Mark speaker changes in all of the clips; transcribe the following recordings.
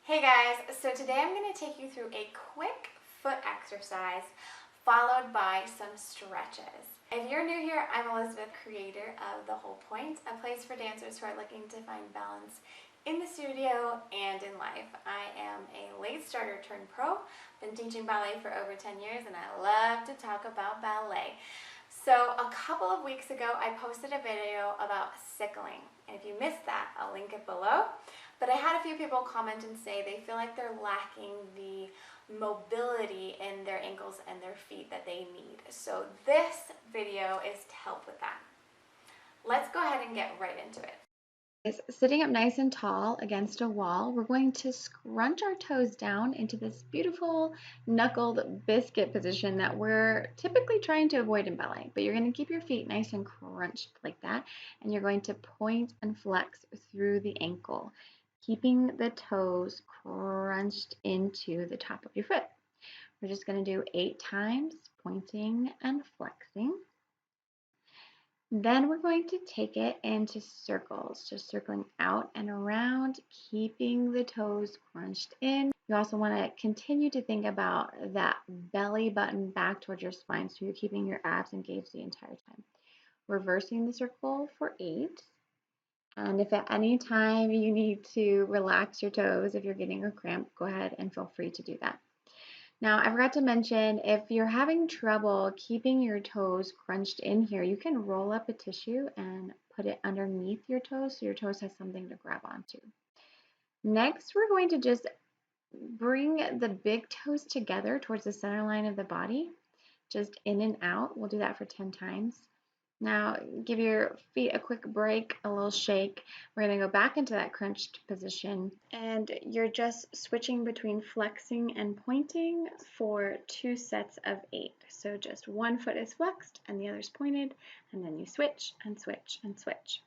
Speaker 1: Hey guys, so today I'm going to take you through a quick foot exercise followed by some stretches. If you're new here, I'm Elizabeth, creator of The Whole Point, a place for dancers who are looking to find balance in the studio and in life. I am a late starter turned pro, been teaching ballet for over 10 years, and I love to talk about ballet. So a couple of weeks ago, I posted a video about sickling, and if you missed that, I'll link it below. But I had a few people comment and say they feel like they're lacking the mobility in their ankles and their feet that they need. So this video is to help with that. Let's go ahead and get right into it.
Speaker 2: Sitting up nice and tall against a wall, we're going to scrunch our toes down into this beautiful knuckled biscuit position that we're typically trying to avoid in ballet. But you're going to keep your feet nice and crunched like that, and you're going to point and flex through the ankle, keeping the toes crunched into the top of your foot. We're just going to do 8 times, pointing and flexing. Then we're going to take it into circles, just circling out and around, keeping the toes crunched in. You also want to continue to think about that belly button back towards your spine, so you're keeping your abs engaged the entire time. Reversing the circle for 8. And if at any time you need to relax your toes, if you're getting a cramp, go ahead and feel free to do that. Now, I forgot to mention, if you're having trouble keeping your toes crunched in here, you can roll up a tissue and put it underneath your toes so your toes has something to grab onto. Next, we're going to just bring the big toes together towards the center line of the body, just in and out. We'll do that for 10 times. Now, give your feet a quick break, a little shake. We're going to go back into that crunched position, and you're just switching between flexing and pointing for 2 sets of 8. So just one foot is flexed and the other is pointed, and then you switch and switch and switch.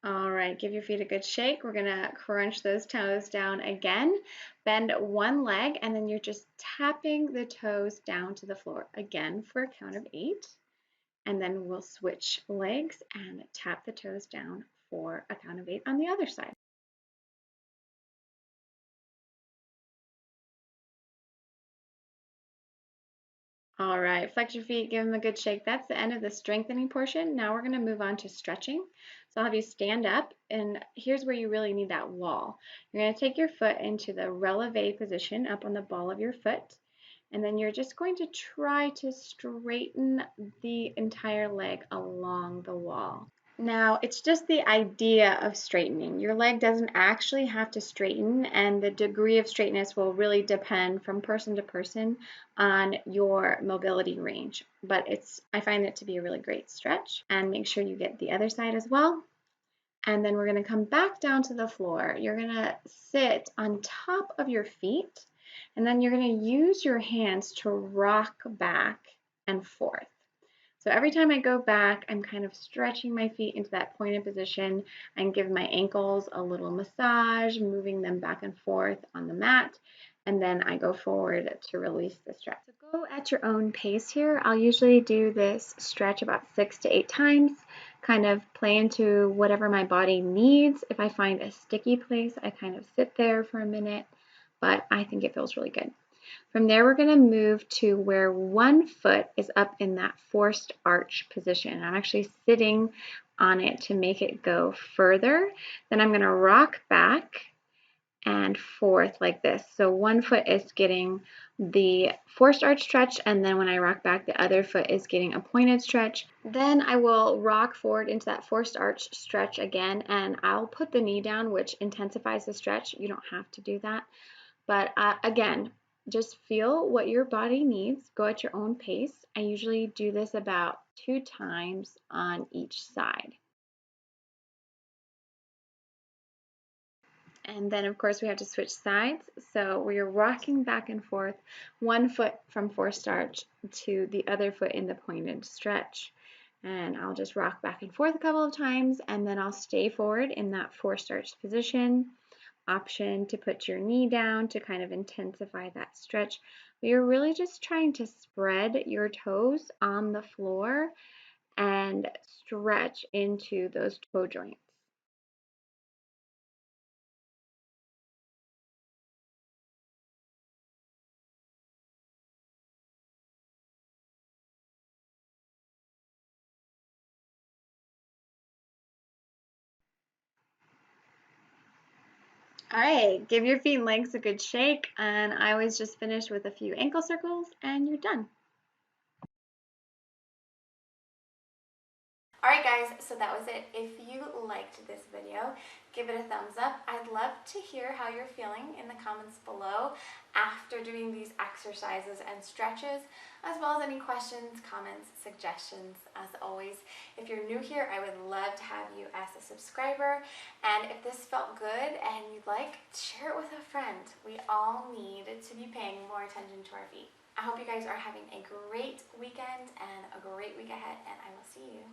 Speaker 2: All right, give your feet a good shake. We're gonna crunch those toes down again. Bend one leg, and then you're just tapping the toes down to the floor again for a count of 8. And then we'll switch legs and tap the toes down for a count of 8 on the other side. All right, flex your feet, give them a good shake. That's the end of the strengthening portion. Now we're going to move on to stretching. So I'll have you stand up, and here's where you really need that wall. You're going to take your foot into the releve position up on the ball of your foot, and then you're just going to try to straighten the entire leg along the wall. Now, it's just the idea of straightening. Your leg doesn't actually have to straighten, and the degree of straightness will really depend from person to person on your mobility range. But I find it to be a really great stretch. And make sure you get the other side as well. And then we're going to come back down to the floor. You're going to sit on top of your feet, and then you're going to use your hands to rock back and forth. So every time I go back, I'm kind of stretching my feet into that pointed position and give my ankles a little massage, moving them back and forth on the mat. And then I go forward to release the stretch. So go at your own pace here. I'll usually do this stretch about 6 to 8 times, kind of play into whatever my body needs. If I find a sticky place, I kind of sit there for a minute, but I think it feels really good. From there, we're going to move to where one foot is up in that forced arch position. I'm actually sitting on it to make it go further. Then I'm going to rock back and forth like this. So one foot is getting the forced arch stretch, and then when I rock back, the other foot is getting a pointed stretch. Then I will rock forward into that forced arch stretch again, and I'll put the knee down, which intensifies the stretch. You don't have to do that. But again, just feel what your body needs. Go at your own pace. I usually do this about 2 times on each side. And then, of course, we have to switch sides. So we're rocking back and forth, one foot from forced arch to the other foot in the pointed stretch. And I'll just rock back and forth a couple of times, and then I'll stay forward in that forced arch position. Option to put your knee down to kind of intensify that stretch. But you're really just trying to spread your toes on the floor and stretch into those toe joints. All right, give your feet and legs a good shake, and I always just finish with a few ankle circles, and you're done.
Speaker 1: Alright guys, so that was it. If you liked this video, give it a thumbs up. I'd love to hear how you're feeling in the comments below after doing these exercises and stretches, as well as any questions, comments, suggestions. As always, if you're new here, I would love to have you as a subscriber. And if this felt good and you'd like, share it with a friend. We all need to be paying more attention to our feet. I hope you guys are having a great weekend and a great week ahead, and I will see you